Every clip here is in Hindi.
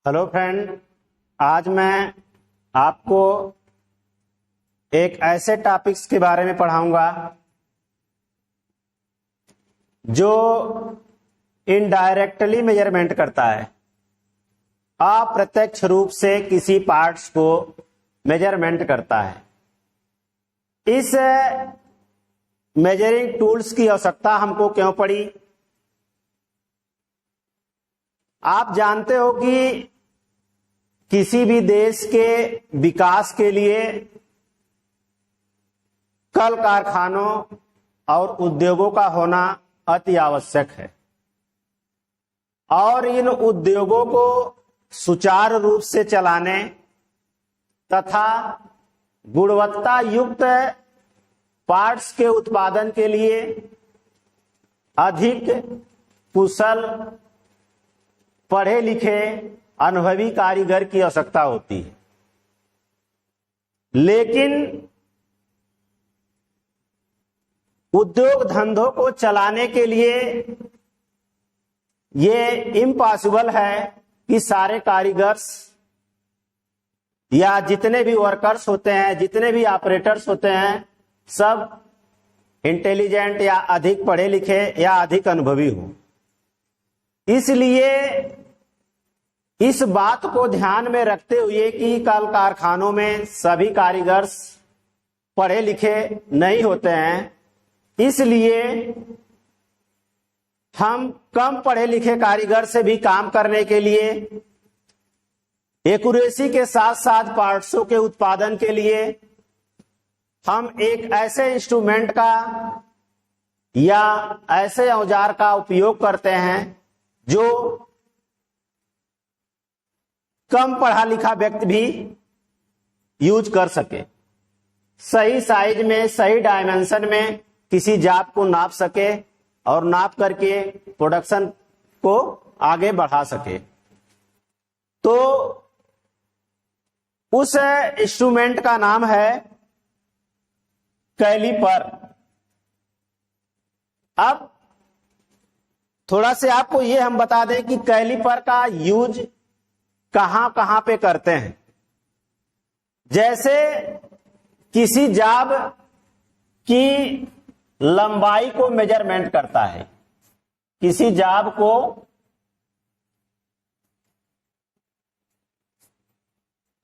हेलो फ्रेंड, आज मैं आपको एक ऐसे टॉपिक्स के बारे में पढ़ाऊंगा जो इनडायरेक्टली मेजरमेंट करता है, अप्रत्यक्ष रूप से किसी पार्ट्स को मेजरमेंट करता है। इस मेजरिंग टूल्स की आवश्यकता हमको क्यों पड़ी? आप जानते हो कि किसी भी देश के विकास के लिए कल कारखानों और उद्योगों का होना अति आवश्यक है और इन उद्योगों को सुचारू रूप से चलाने तथा गुणवत्ता युक्त पार्ट्स के उत्पादन के लिए अधिक कुशल, पढ़े लिखे, अनुभवी कारीगर की आवश्यकता होती है। लेकिन उद्योग धंधों को चलाने के लिए ये इम्पॉसिबल है कि सारे कारीगर्स या जितने भी वर्कर्स होते हैं, जितने भी ऑपरेटर्स होते हैं, सब इंटेलिजेंट या अधिक पढ़े लिखे या अधिक अनुभवी हो। इसलिए इस बात को ध्यान में रखते हुए कि कल कारखानों में सभी कारीगर्स पढ़े लिखे नहीं होते हैं, इसलिए हम कम पढ़े लिखे कारीगर से भी काम करने के लिए, एक्यूरेसी के साथ साथ पार्ट्सों के उत्पादन के लिए हम एक ऐसे इंस्ट्रूमेंट का या ऐसे औजार का उपयोग करते हैं जो कम पढ़ा लिखा व्यक्ति भी यूज कर सके, सही साइज में, सही डायमेंशन में किसी जाप को नाप सके और नाप करके प्रोडक्शन को आगे बढ़ा सके। तो उस इंस्ट्रूमेंट का नाम है कैलिपर। अब थोड़ा से आपको ये हम बता दें कि कैलिपर का यूज कहां कहां पे करते हैं। जैसे किसी जाब की लंबाई को मेजरमेंट करता है, किसी जाब को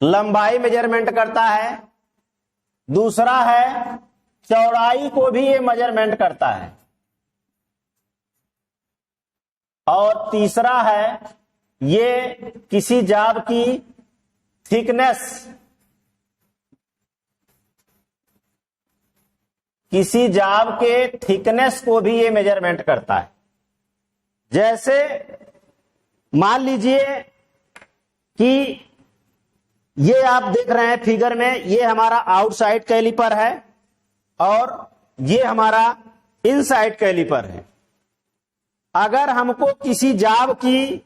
लंबाई मेजरमेंट करता है, दूसरा है चौड़ाई को भी ये मेजरमेंट करता है, और तीसरा है ये किसी जाब की थिकनेस, किसी जाब के थिकनेस को भी ये मेजरमेंट करता है। जैसे मान लीजिए कि ये आप देख रहे हैं फिगर में, ये हमारा आउटसाइड कैलिपर है और ये हमारा इनसाइड कैलिपर है। अगर हमको किसी जाब की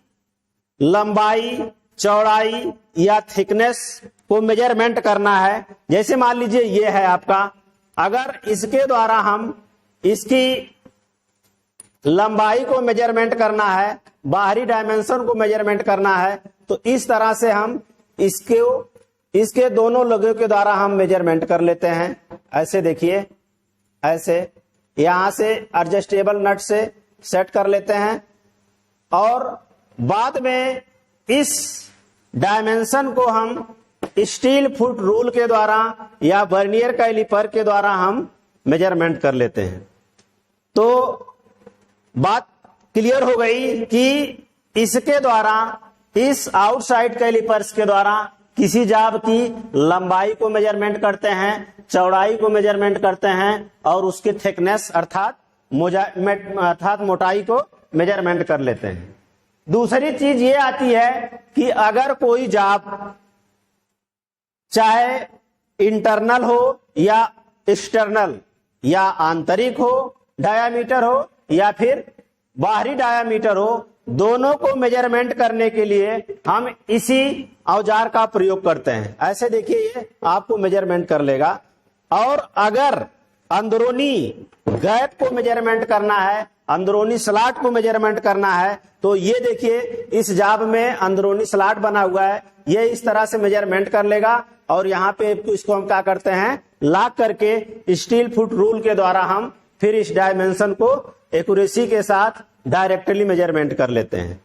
लंबाई, चौड़ाई या थिकनेस को मेजरमेंट करना है, जैसे मान लीजिए ये है आपका, अगर इसके द्वारा हम इसकी लंबाई को मेजरमेंट करना है, बाहरी डायमेंशन को मेजरमेंट करना है, तो इस तरह से हम इसके दोनों लोगों के द्वारा हम मेजरमेंट कर लेते हैं। ऐसे देखिए, ऐसे यहां से एडजस्टेबल नट से सेट कर लेते हैं और बाद में इस डायमेंशन को हम स्टील फुट रूल के द्वारा या वर्नियर कैलिपर के द्वारा हम मेजरमेंट कर लेते हैं। तो बात क्लियर हो गई कि इसके द्वारा, इस आउटसाइड कैलिपर्स के द्वारा किसी जाब की लंबाई को मेजरमेंट करते हैं, चौड़ाई को मेजरमेंट करते हैं और उसके थिकनेस अर्थात मोटाई को मेजरमेंट कर लेते हैं। दूसरी चीज ये आती है कि अगर कोई जाब चाहे इंटरनल हो या एक्सटर्नल या आंतरिक हो, डायामीटर हो या फिर बाहरी डायामीटर हो, दोनों को मेजरमेंट करने के लिए हम इसी औजार का प्रयोग करते हैं। ऐसे देखिए, ये आपको मेजरमेंट कर लेगा। और अगर अंदरूनी गैप को मेजरमेंट करना है अंदरूनी स्लॉट को मेजरमेंट करना है तो ये देखिए इस जाब में अंदरूनी स्लॉट बना हुआ है, ये इस तरह से मेजरमेंट कर लेगा और यहाँ पे इसको हम क्या करते हैं, लॉक करके स्टील फुट रूल के द्वारा हम फिर इस डायमेंशन को एक्यूरेसी के साथ डायरेक्टली मेजरमेंट कर लेते हैं।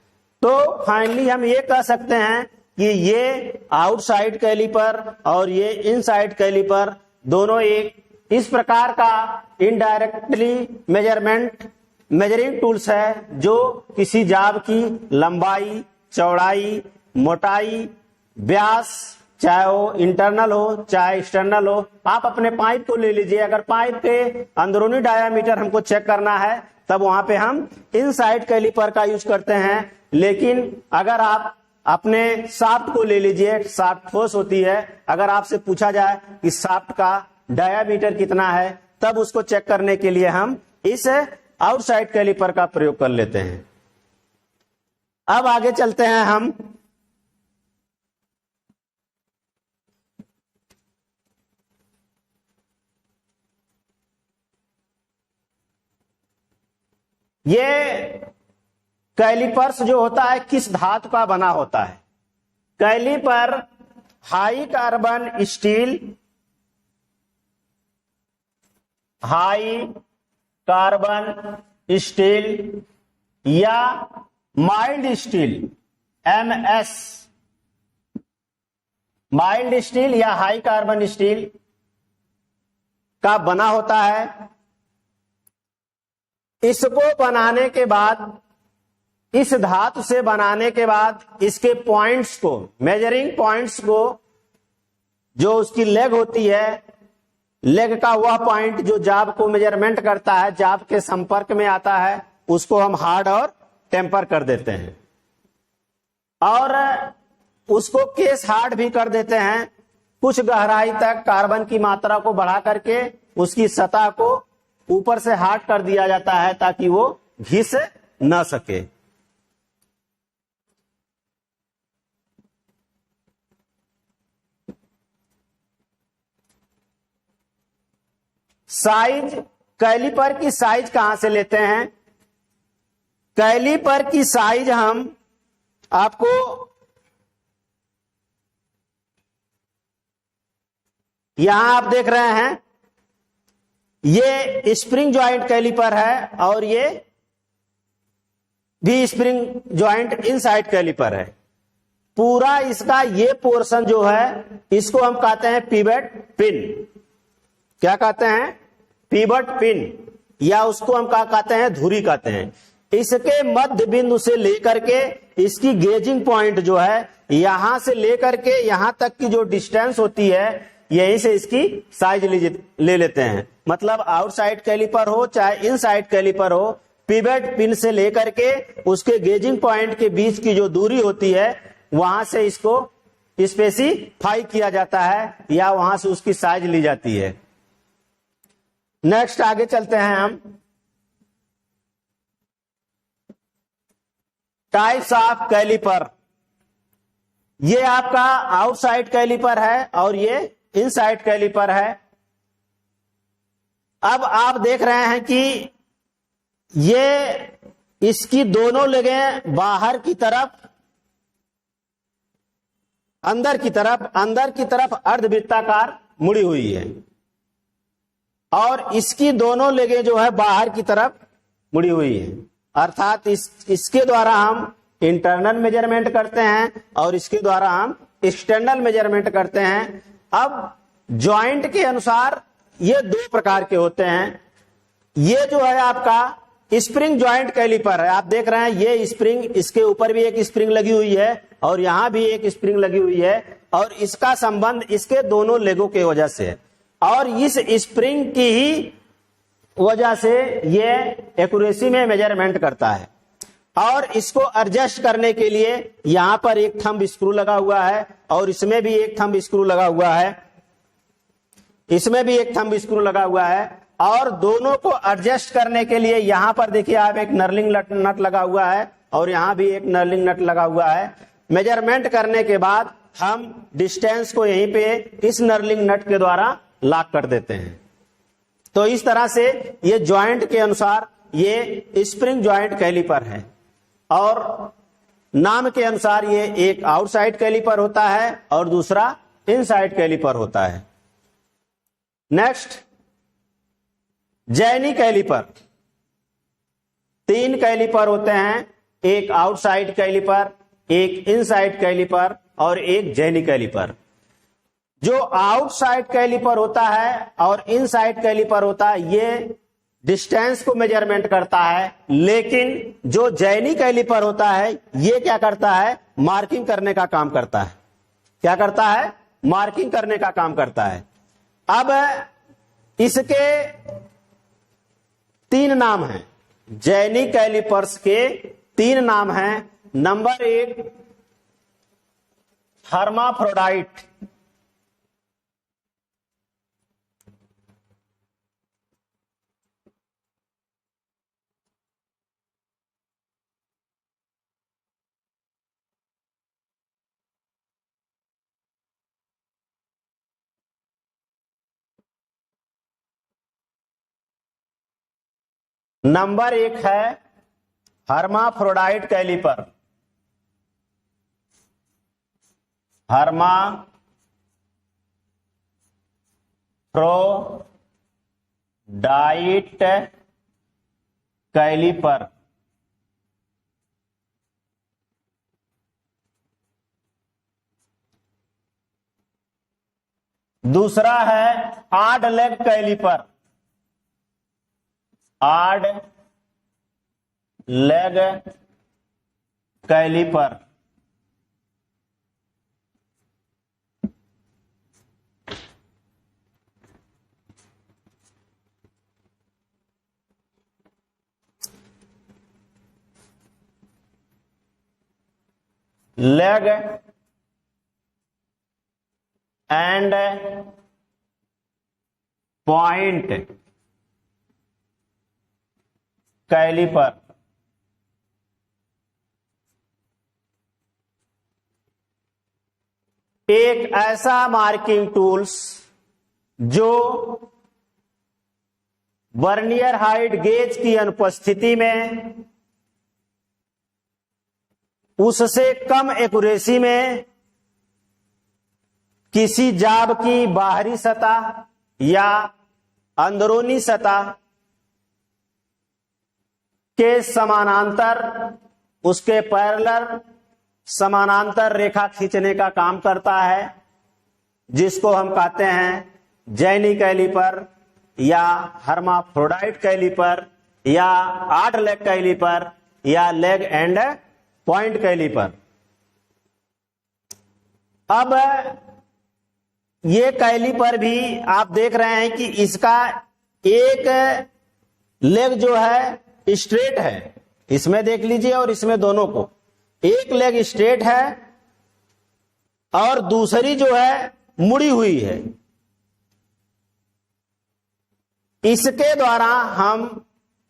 तो फाइनली हम ये कह सकते हैं कि ये आउटसाइड कैलिपर और ये इनसाइड कैलिपर दोनों एक इस प्रकार का इनडायरेक्टली मेजरिंग टूल्स है जो किसी जाब की लंबाई, चौड़ाई, मोटाई, व्यास, चाहे वो इंटरनल हो चाहे एक्सटर्नल हो, आप अपने पाइप को ले लीजिए, अगर पाइप के अंदरूनी डायामीटर हमको चेक करना है तब वहां पे हम इनसाइड कैलिपर का यूज करते हैं। लेकिन अगर आप अपने शाफ्ट को ले लीजिए, शाफ्ट फोर्स होती है, अगर आपसे पूछा जाए कि शाफ्ट का डायामीटर कितना है तब उसको चेक करने के लिए हम इस आउटसाइड कैलिपर का प्रयोग कर लेते हैं। अब आगे चलते हैं हम ये कैलिपर्स जो होता है किस धातु का बना होता है। कैलिपर हाई कार्बन स्टील या mild steel MS, mild steel या हाई कार्बन स्टील का बना होता है। इसको बनाने के बाद, इस धातु से बनाने के बाद इसके पॉइंट्स को, मेजरिंग पॉइंट्स को, जो उसकी लेग होती है, लेग का वह पॉइंट जो जाब को मेजरमेंट करता है, जाब के संपर्क में आता है, उसको हम हार्ड और टेम्पर कर देते हैं और उसको केस हार्ड भी कर देते हैं। कुछ गहराई तक कार्बन की मात्रा को बढ़ा करके उसकी सतह को ऊपर से हार्ड कर दिया जाता है ताकि वो घिस न सके। साइज, कैलिपर की साइज कहां से लेते हैं? कैलिपर की साइज हम आपको यहां आप देख रहे हैं, ये स्प्रिंग जॉइंट कैलिपर है और ये भी स्प्रिंग जॉइंट इनसाइड कैलिपर है। पूरा इसका ये पोर्शन जो है इसको हम कहते हैं पिवट पिन। क्या कहते हैं? पिवट पिन, या उसको हम क्या कहते हैं? धुरी कहते हैं। इसके मध्य बिंदु से लेकर के इसकी गेजिंग पॉइंट जो है, यहां से लेकर के यहां तक की जो डिस्टेंस होती है, यहीं से इसकी साइज ले लेते हैं। मतलब आउटसाइड कैलिपर हो चाहे इनसाइड कैलिपर हो, पिवट पिन से लेकर के उसके गेजिंग पॉइंट के बीच की जो दूरी होती है वहां से इसको स्पेसिफाई किया जाता है या वहां से उसकी साइज ली जाती है। नेक्स्ट आगे चलते हैं हम। टाइप्स ऑफ कैलिपर, ये आपका आउटसाइड कैलिपर है और ये इनसाइड कैलिपर है। अब आप देख रहे हैं कि ये इसकी दोनों लेगें बाहर की तरफ, अंदर की तरफ अर्धवृत्ताकार मुड़ी हुई है और इसकी दोनों लेगें जो है बाहर की तरफ मुड़ी हुई है। अर्थात इसके द्वारा हम इंटरनल मेजरमेंट करते हैं और इसके द्वारा हम एक्सटर्नल मेजरमेंट करते हैं। अब जॉइंट के अनुसार ये दो प्रकार के होते हैं। ये जो है आपका स्प्रिंग जॉइंट कैलिपर है, आप देख रहे हैं ये स्प्रिंग, इसके ऊपर भी एक स्प्रिंग लगी हुई है और यहां भी एक स्प्रिंग लगी हुई है और इसका संबंध इसके दोनों लेगों के वजह से है और इस स्प्रिंग की ही वजह से ये एक्यूरेसी में मेजरमेंट करता है। और इसको एडजस्ट करने के लिए यहां पर एक थंब स्क्रू लगा हुआ है और इसमें भी एक थंब स्क्रू लगा हुआ है, इसमें भी एक थंब स्क्रू लगा हुआ है और दोनों को एडजस्ट करने के लिए यहां पर देखिए आप एक नर्लिंग नट लगा हुआ है और यहां भी एक नर्लिंग नट लगा हुआ है। मेजरमेंट करने के बाद हम डिस्टेंस को यहीं पे इस नर्लिंग नट के द्वारा लॉक कर देते हैं। तो इस तरह से ये जॉइंट के अनुसार ये स्प्रिंग जॉइंट कैलिपर है और नाम के अनुसार ये एक आउटसाइड कैलिपर होता है और दूसरा इनसाइड कैलिपर होता है। Next, जैनी caliper. 3 कैलिपर होते हैं, एक आउटसाइड कैलिपर, एक इनसाइड कैलिपर और एक जैनी कैलिपर। जो आउटसाइड कैलिपर होता है और इनसाइड कैलिपर होता है ये डिस्टेंस को मेजरमेंट करता है, लेकिन जो जैनी कैलिपर होता है ये क्या करता है, मार्किंग करने का काम करता है। क्या करता है, मार्किंग करने का काम करता है। अब इसके 3 नाम हैं, जैनी कैलिपर्स के 3 नाम हैं। Number 1 hermaphrodite. नंबर 1 है हर्माफ्रोडाइट कैलिपर। Hermaphrodite calliper. दूसरा है odd leg calliper. Odd leg calliper. Leg and point calliper. एक ऐसा मार्किंग टूल्स जो वर्नियर हाइट गेज की अनुपस्थिति में उससे कम एक्यूरेसी में किसी जाब की बाहरी सतह या अंदरूनी सतह के समानांतर, उसके पैरेलल समानांतर रेखा खींचने का काम करता है, जिसको हम कहते हैं जैनी कैलिपर या हर्माफ्रोडाइट कैलिपर या ऑड लेग कैलिपर या लेग एंड पॉइंट कैलिपर। अब ये कैलिपर भी आप देख रहे हैं कि इसका एक लेग जो है स्ट्रेट है, इसमें देख लीजिए और इसमें दोनों को, एक लेग स्ट्रेट है और दूसरी जो है मुड़ी हुई है। इसके द्वारा हम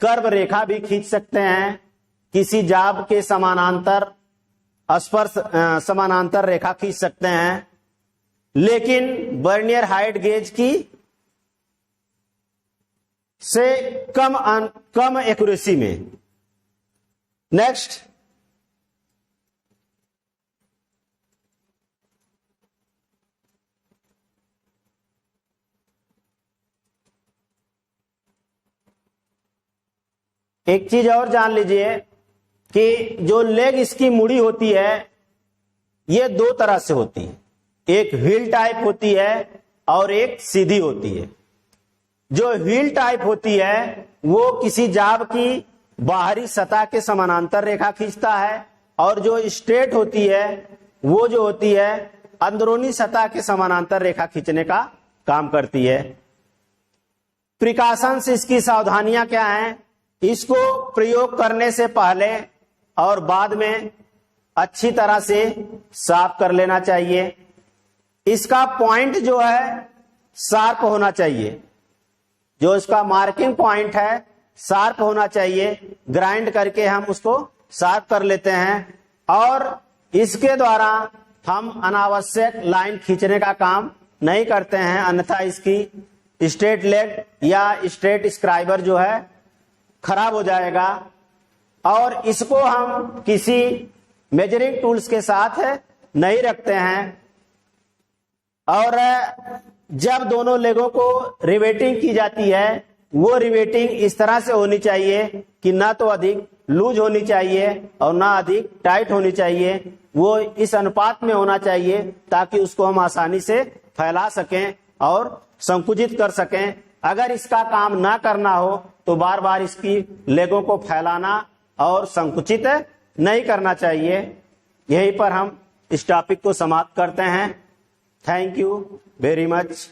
कर्व रेखा भी खींच सकते हैं, किसी जाब के समानांतर स्पर्श समानांतर रेखा खींच सकते हैं, लेकिन वर्नियर हाइट गेज की से कम एक्यूरेसी में। नेक्स्ट, एक चीज और जान लीजिए कि जो लेग इसकी मुड़ी होती है ये 2 तरह से होती है, एक व्हील टाइप होती है और एक सीधी होती है। जो व्हील टाइप होती है वो किसी जाब की बाहरी सतह के समानांतर रेखा खींचता है, और जो स्ट्रेट होती है वो जो होती है अंदरूनी सतह के समानांतर रेखा खींचने का काम करती है। प्रिकॉशंस, इसकी सावधानियां क्या हैं, इसको प्रयोग करने से पहले और बाद में अच्छी तरह से साफ कर लेना चाहिए। इसका पॉइंट जो है शार्प होना चाहिए, जो इसका मार्किंग पॉइंट है शार्प होना चाहिए। ग्राइंड करके हम उसको शार्प कर लेते हैं और इसके द्वारा हम अनावश्यक लाइन खींचने का काम नहीं करते हैं, अन्यथा इसकी स्ट्रेट लेग या स्ट्रेट स्क्राइबर जो है खराब हो जाएगा और इसको हम किसी मेजरिंग टूल्स के साथ नहीं रखते हैं। और जब दोनों लेगों को रिवेटिंग की जाती है वो रिवेटिंग इस तरह से होनी चाहिए कि ना तो अधिक लूज होनी चाहिए और ना अधिक टाइट होनी चाहिए, वो इस अनुपात में होना चाहिए ताकि उसको हम आसानी से फैला सकें और संकुचित कर सकें। अगर इसका काम ना करना हो तो बार बार इसकी लेगों को फैलाना और संकुचित नहीं करना चाहिए। यहीं पर हम इस टॉपिक को समाप्त करते हैं। Thank you very much.